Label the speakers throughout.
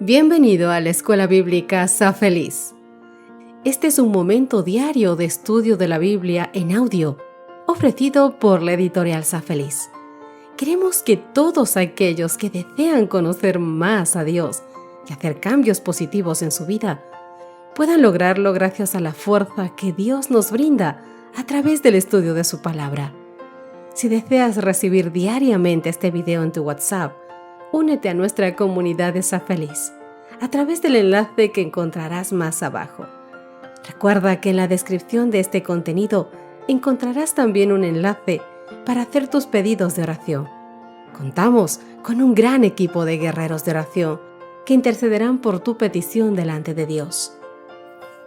Speaker 1: Bienvenido a la Escuela Bíblica Sa Feliz. Este es un momento diario de estudio de la Biblia en audio, ofrecido por la editorial Sa Feliz. Queremos que todos aquellos que desean conocer más a Dios y hacer cambios positivos en su vida, puedan lograrlo gracias a la fuerza que Dios nos brinda a través del estudio de su palabra. Si deseas recibir diariamente este video en tu WhatsApp, únete a nuestra comunidad de Sa Feliz a través del enlace que encontrarás más abajo. Recuerda que en la descripción de este contenido encontrarás también un enlace para hacer tus pedidos de oración. Contamos con un gran equipo de guerreros de oración que intercederán por tu petición delante de Dios.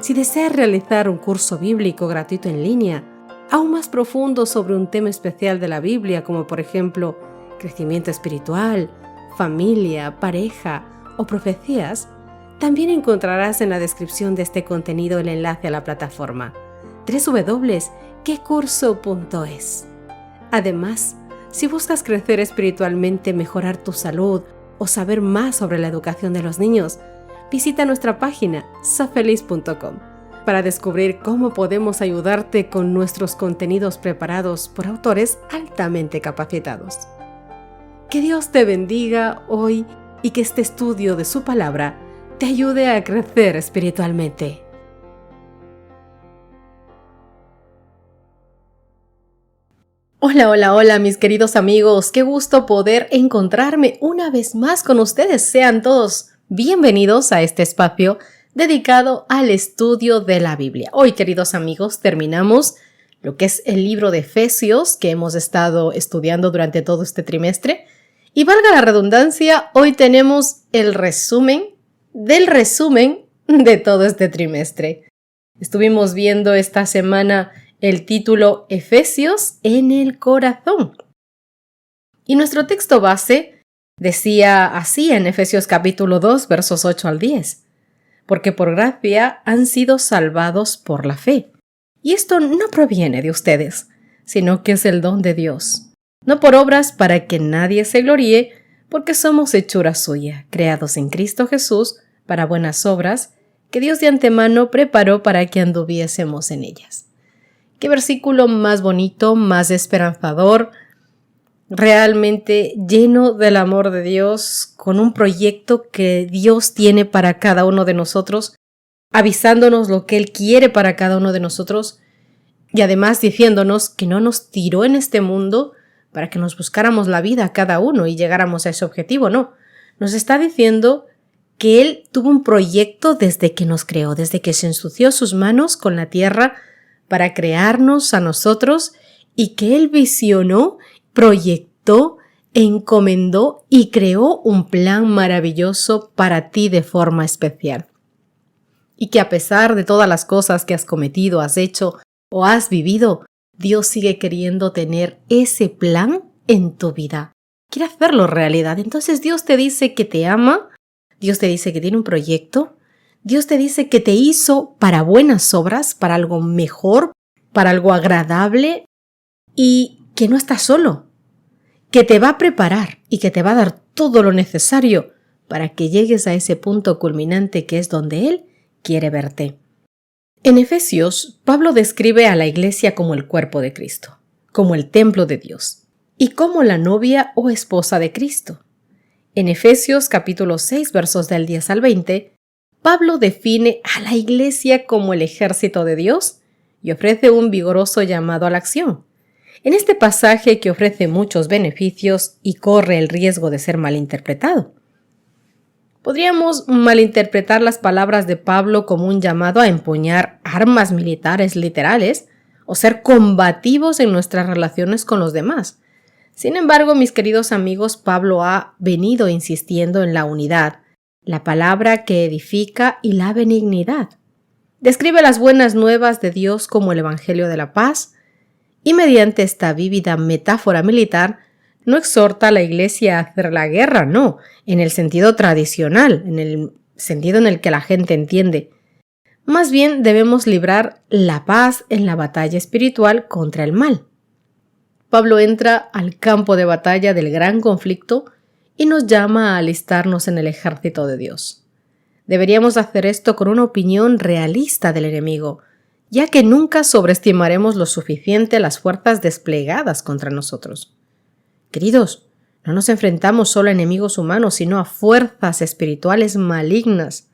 Speaker 1: Si deseas realizar un curso bíblico gratuito en línea, aún más profundo sobre un tema especial de la Biblia, como por ejemplo crecimiento espiritual, familia, pareja o profecías, también encontrarás en la descripción de este contenido el enlace a la plataforma www.quecurso.es. Además, si buscas crecer espiritualmente, mejorar tu salud o saber más sobre la educación de los niños, visita nuestra página safeliz.com para descubrir cómo podemos ayudarte con nuestros contenidos preparados por autores altamente capacitados. Que Dios te bendiga hoy y que este estudio de su palabra te ayude a crecer espiritualmente. Hola mis queridos amigos, qué gusto poder encontrarme una vez más con ustedes. Sean todos bienvenidos a este espacio dedicado al estudio de la Biblia. Hoy, queridos amigos, terminamos lo que es el libro de Efesios que hemos estado estudiando durante todo este trimestre. Y valga la redundancia, hoy tenemos el resumen de todo este trimestre. Estuvimos viendo esta semana el título Efesios en el corazón. Y nuestro texto base decía así en Efesios capítulo 2, versos 8 al 10. Porque por gracia han sido salvados por la fe. Y esto no proviene de ustedes, sino que es el don de Dios. No por obras para que nadie se gloríe, porque somos hechura suya, creados en Cristo Jesús para buenas obras, que Dios de antemano preparó para que anduviésemos en ellas. Qué versículo más bonito, más esperanzador, realmente lleno del amor de Dios, con un proyecto que Dios tiene para cada uno de nosotros, avisándonos lo que Él quiere para cada uno de nosotros y además diciéndonos que no nos tiró en este mundo para que nos buscáramos la vida cada uno y llegáramos a ese objetivo, no. Nos está diciendo que Él tuvo un proyecto desde que nos creó, desde que se ensució sus manos con la tierra para crearnos a nosotros y que Él visionó, proyectó, encomendó y creó un plan maravilloso para ti de forma especial. Y que a pesar de todas las cosas que has cometido, has hecho o has vivido, Dios sigue queriendo tener ese plan en tu vida. Quiere hacerlo realidad. Entonces Dios te dice que te ama, Dios te dice que tiene un proyecto, Dios te dice que te hizo para buenas obras, para algo mejor, para algo agradable y que no estás solo, que te va a preparar y que te va a dar todo lo necesario para que llegues a ese punto culminante que es donde Él quiere verte. En Efesios, Pablo describe a la iglesia como el cuerpo de Cristo, como el templo de Dios y como la novia o esposa de Cristo. En Efesios capítulo 6, versos del 10 al 20, Pablo define a la iglesia como el ejército de Dios y ofrece un vigoroso llamado a la acción. En este pasaje que ofrece muchos beneficios y corre el riesgo de ser malinterpretado. Podríamos malinterpretar las palabras de Pablo como un llamado a empuñar armas militares literales o ser combativos en nuestras relaciones con los demás. Sin embargo, mis queridos amigos, Pablo ha venido insistiendo en la unidad, la palabra que edifica y la benignidad. Describe las buenas nuevas de Dios como el Evangelio de la paz y mediante esta vívida metáfora militar no exhorta a la iglesia a hacer la guerra, no, en el sentido tradicional, en el sentido en el que la gente entiende. Más bien debemos librar la paz en la batalla espiritual contra el mal. Pablo entra al campo de batalla del gran conflicto y nos llama a alistarnos en el ejército de Dios. Deberíamos hacer esto con una opinión realista del enemigo, ya que nunca sobreestimaremos lo suficiente las fuerzas desplegadas contra nosotros. Queridos, no nos enfrentamos solo a enemigos humanos, sino a fuerzas espirituales malignas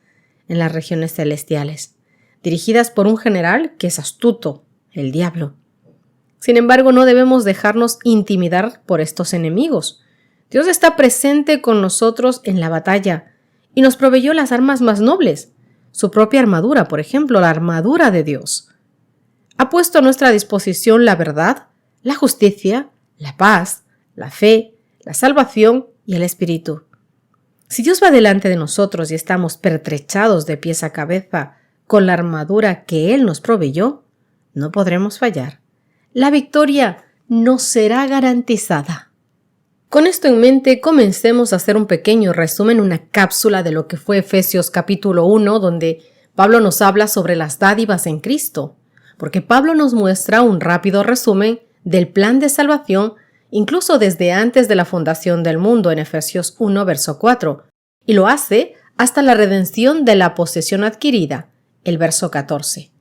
Speaker 1: en las regiones celestiales, dirigidas por un general que es astuto, el diablo. Sin embargo, no debemos dejarnos intimidar por estos enemigos. Dios está presente con nosotros en la batalla y nos proveyó las armas más nobles, su propia armadura, por ejemplo, la armadura de Dios. Ha puesto a nuestra disposición la verdad, la justicia, la paz, la fe, la salvación y el Espíritu. Si Dios va delante de nosotros y estamos pertrechados de pies a cabeza con la armadura que Él nos proveyó, no podremos fallar. La victoria nos será garantizada. Con esto en mente, comencemos a hacer un pequeño resumen, una cápsula de lo que fue Efesios capítulo 1, donde Pablo nos habla sobre las dádivas en Cristo, porque Pablo nos muestra un rápido resumen del plan de salvación incluso desde antes de la fundación del mundo en Efesios 1, verso 4, y lo hace hasta la redención de la posesión adquirida, el verso 14.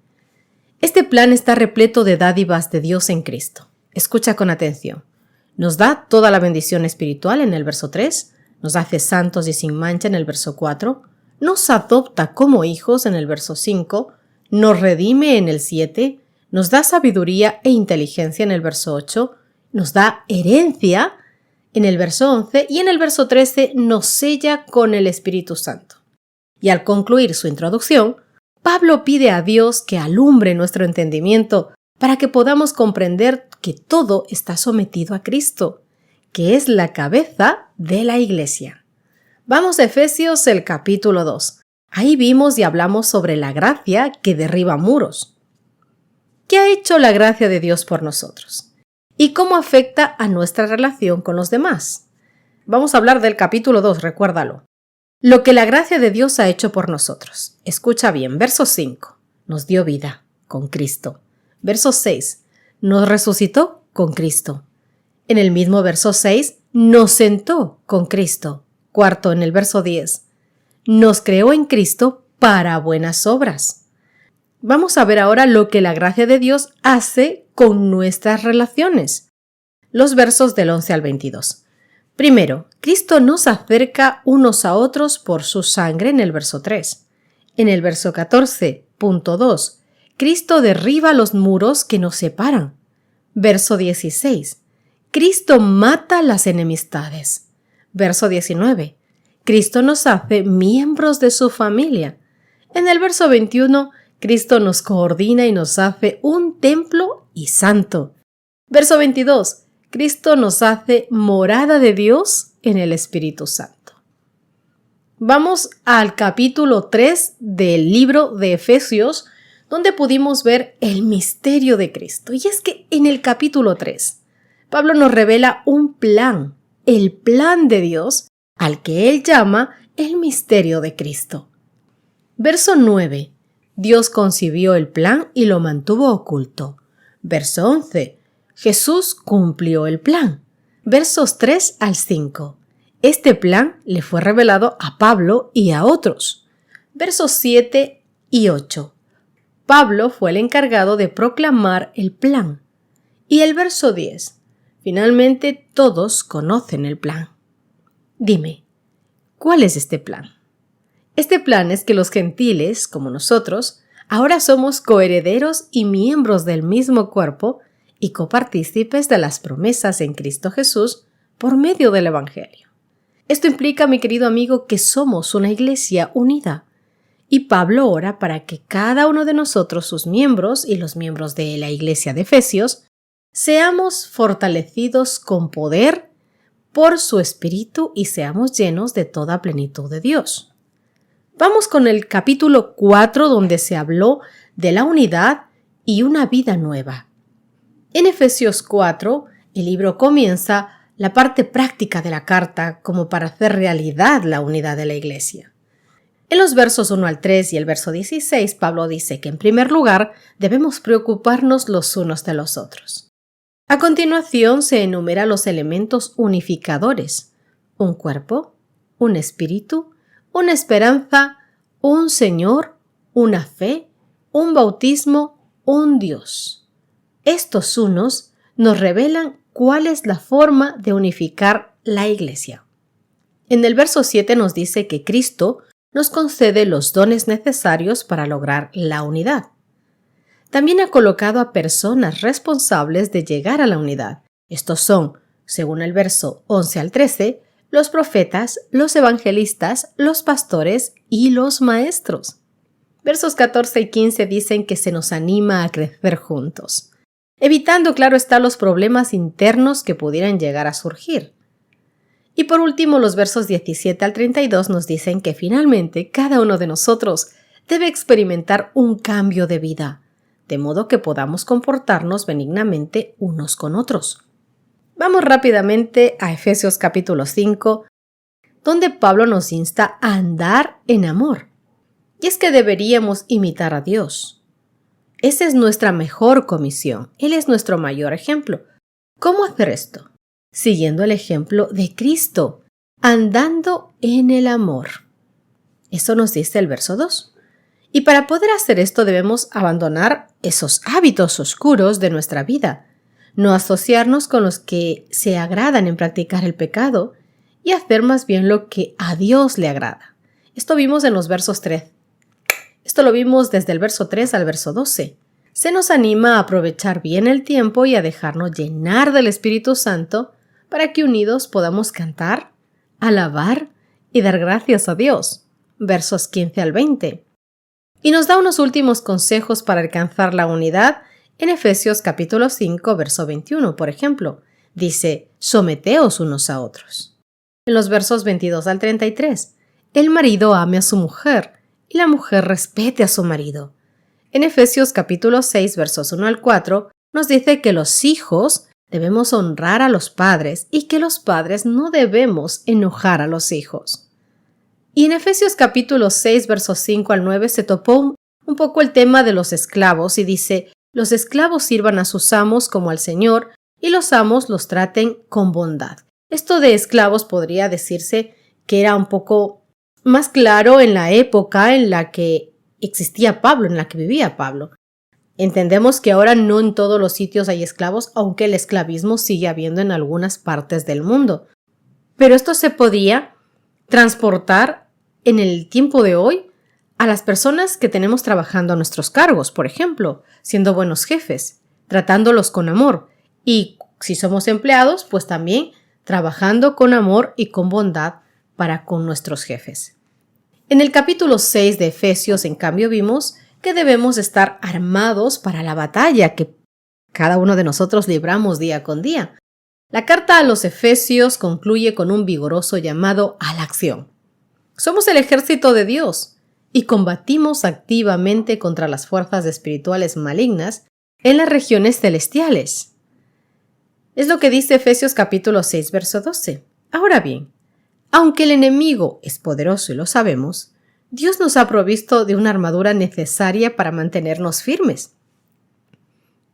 Speaker 1: Este plan está repleto de dádivas de Dios en Cristo. Escucha con atención. Nos da toda la bendición espiritual en el verso 3, nos hace santos y sin mancha en el verso 4, nos adopta como hijos en el verso 5, nos redime en el 7, nos da sabiduría e inteligencia en el verso 8, nos da herencia en el verso 11 y en el verso 13 nos sella con el Espíritu Santo. Y al concluir su introducción, Pablo pide a Dios que alumbre nuestro entendimiento para que podamos comprender que todo está sometido a Cristo, que es la cabeza de la Iglesia. Vamos a Efesios el capítulo 2. Ahí vimos y hablamos sobre la gracia que derriba muros. ¿Qué ha hecho la gracia de Dios por nosotros? ¿Y cómo afecta a nuestra relación con los demás? Vamos a hablar del capítulo 2, recuérdalo. Lo que la gracia de Dios ha hecho por nosotros. Escucha bien, verso 5. Nos dio vida con Cristo. Verso 6. Nos resucitó con Cristo. En el mismo verso 6, nos sentó con Cristo. Cuarto, en el verso 10. Nos creó en Cristo para buenas obras. Vamos a ver ahora lo que la gracia de Dios hace con nuestras relaciones. Los versos del 11 al 22. Primero, Cristo nos acerca unos a otros por su sangre en el verso 3. En el verso 14.2, Cristo derriba los muros que nos separan. Verso 16. Cristo mata las enemistades. Verso 19. Cristo nos hace miembros de su familia. En el verso 21, Cristo nos coordina y nos hace un templo y santo. Verso 22. Cristo nos hace morada de Dios en el Espíritu Santo. Vamos al capítulo 3 del libro de Efesios, donde pudimos ver el misterio de Cristo. Y es que en el capítulo 3, Pablo nos revela un plan, el plan de Dios, al que él llama el misterio de Cristo. Verso 9. Dios concibió el plan y lo mantuvo oculto. Verso 11. Jesús cumplió el plan. Versos 3 al 5. Este plan le fue revelado a Pablo y a otros. Versos 7 y 8. Pablo fue el encargado de proclamar el plan. Y el verso 10. Finalmente todos conocen el plan. Dime, ¿cuál es este plan? Este plan es que los gentiles, como nosotros, ahora somos coherederos y miembros del mismo cuerpo y copartícipes de las promesas en Cristo Jesús por medio del Evangelio. Esto implica, mi querido amigo, que somos una iglesia unida. Y Pablo ora para que cada uno de nosotros, sus miembros y los miembros de la iglesia de Efesios, seamos fortalecidos con poder por su Espíritu y seamos llenos de toda plenitud de Dios. Vamos con el capítulo 4, donde se habló de la unidad y una vida nueva. En Efesios 4, el libro comienza la parte práctica de la carta como para hacer realidad la unidad de la iglesia. En los versos 1 al 3 y el verso 16, Pablo dice que en primer lugar debemos preocuparnos los unos de los otros. A continuación se enumeran los elementos unificadores. un cuerpo, un espíritu, una esperanza, un Señor, una fe, un bautismo, un Dios. Estos unos nos revelan cuál es la forma de unificar la Iglesia. En el verso 7 nos dice que Cristo nos concede los dones necesarios para lograr la unidad. También ha colocado a personas responsables de llegar a la unidad. Estos son, según el verso 11 al 13, los profetas, los evangelistas, los pastores y los maestros. Versos 14 y 15 dicen que se nos anima a crecer juntos, evitando, claro está, los problemas internos que pudieran llegar a surgir. Y por último, los versos 17 al 32 nos dicen que finalmente cada uno de nosotros debe experimentar un cambio de vida, de modo que podamos comportarnos benignamente unos con otros. Vamos rápidamente a Efesios capítulo 5, donde Pablo nos insta a andar en amor. Y es que deberíamos imitar a Dios. Esa es nuestra mejor comisión. Él es nuestro mayor ejemplo. ¿Cómo hacer esto? Siguiendo el ejemplo de Cristo, andando en el amor. Eso nos dice el verso 2. Y para poder hacer esto debemos abandonar esos hábitos oscuros de nuestra vida, no asociarnos con los que se agradan en practicar el pecado y hacer más bien lo que a Dios le agrada. Esto vimos en los versos 3. Esto lo vimos desde el verso 3 al verso 12. Se nos anima a aprovechar bien el tiempo y a dejarnos llenar del Espíritu Santo para que unidos podamos cantar, alabar y dar gracias a Dios. Versos 15 al 20. Y nos da unos últimos consejos para alcanzar la unidad en Efesios capítulo 5, verso 21, por ejemplo. Dice, someteos unos a otros. En los versos 22 al 33, el marido ame a su mujer y la mujer respete a su marido. En Efesios capítulo 6, versos 1 al 4, nos dice que los hijos debemos honrar a los padres y que los padres no debemos enojar a los hijos. Y en Efesios capítulo 6, versos 5 al 9 se topó un poco el tema de los esclavos y dice, los esclavos sirvan a sus amos como al Señor y los amos los traten con bondad. Esto de esclavos podría decirse que era un poco más claro en la época en la que existía Pablo, en la que vivía Pablo. Entendemos que ahora no en todos los sitios hay esclavos, aunque el esclavismo sigue habiendo en algunas partes del mundo. Pero esto se podía transportar en el tiempo de hoy a las personas que tenemos trabajando a nuestros cargos, por ejemplo, siendo buenos jefes, tratándolos con amor. Y si somos empleados, pues también trabajando con amor y con bondad para con nuestros jefes. En el capítulo 6 de Efesios, en cambio, vimos que debemos estar armados para la batalla que cada uno de nosotros libramos día con día. La carta a los Efesios concluye con un vigoroso llamado a la acción. Somos el ejército de Dios y combatimos activamente contra las fuerzas espirituales malignas en las regiones celestiales. Es lo que dice Efesios capítulo 6, verso 12. Ahora bien, aunque el enemigo es poderoso y lo sabemos, Dios nos ha provisto de una armadura necesaria para mantenernos firmes.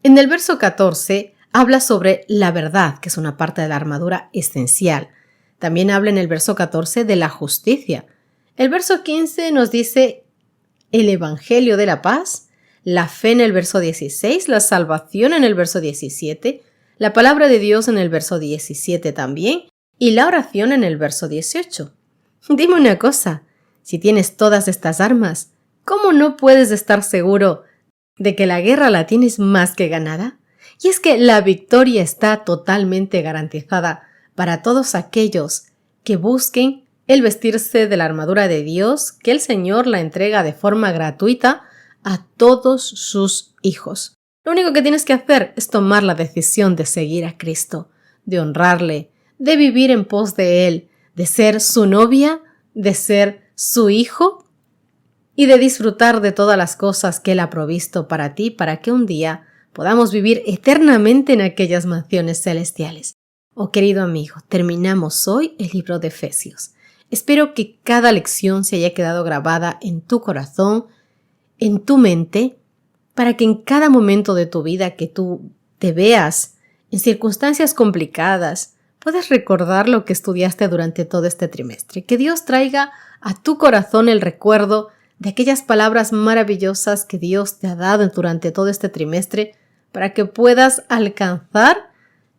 Speaker 1: En el verso 14 habla sobre la verdad, que es una parte de la armadura esencial. También habla en el verso 14 de la justicia. El verso 15 nos dice el evangelio de la paz, la fe en el verso 16, la salvación en el verso 17, la palabra de Dios en el verso 17 también, y la oración en el verso 18. Dime una cosa, si tienes todas estas armas, ¿cómo no puedes estar seguro de que la guerra la tienes más que ganada? Y es que la victoria está totalmente garantizada para todos aquellos que busquen el vestirse de la armadura de Dios, que el Señor la entrega de forma gratuita a todos sus hijos. Lo único que tienes que hacer es tomar la decisión de seguir a Cristo, de honrarle, de vivir en pos de Él, de ser su novia, de ser su hijo y de disfrutar de todas las cosas que Él ha provisto para ti, para que un día podamos vivir eternamente en aquellas mansiones celestiales. Oh querido amigo, terminamos hoy el libro de Efesios. Espero que cada lección se haya quedado grabada en tu corazón, en tu mente, para que en cada momento de tu vida que tú te veas en circunstancias complicadas, puedes recordar lo que estudiaste durante todo este trimestre. Que Dios traiga a tu corazón el recuerdo de aquellas palabras maravillosas que Dios te ha dado durante todo este trimestre para que puedas alcanzar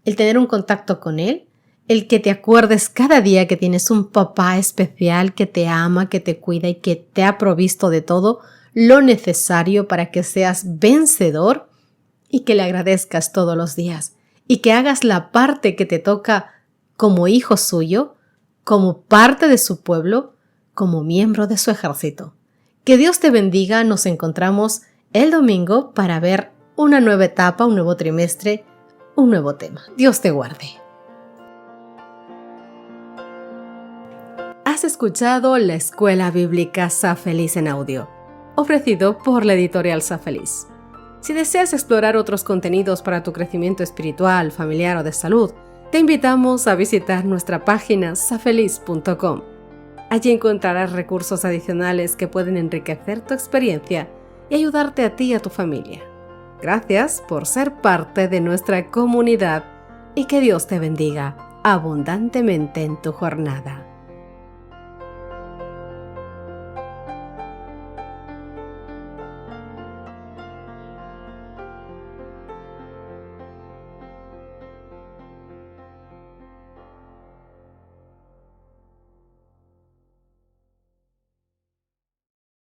Speaker 1: el tener un contacto con Él, el que te acuerdes cada día que tienes un papá especial que te ama, que te cuida y que te ha provisto de todo lo necesario para que seas vencedor y que le agradezcas todos los días y que hagas la parte que te toca como hijo suyo, como parte de su pueblo, como miembro de su ejército. Que Dios te bendiga. Nos encontramos el domingo para ver una nueva etapa, un nuevo trimestre, un nuevo tema. Dios te guarde. Has escuchado la Escuela Bíblica Sa Feliz en audio, ofrecido por la editorial Sa Feliz. Si deseas explorar otros contenidos para tu crecimiento espiritual, familiar o de salud, te invitamos a visitar nuestra página safeliz.com. Allí encontrarás recursos adicionales que pueden enriquecer tu experiencia y ayudarte a ti y a tu familia. Gracias por ser parte de nuestra comunidad y que Dios te bendiga abundantemente en tu jornada.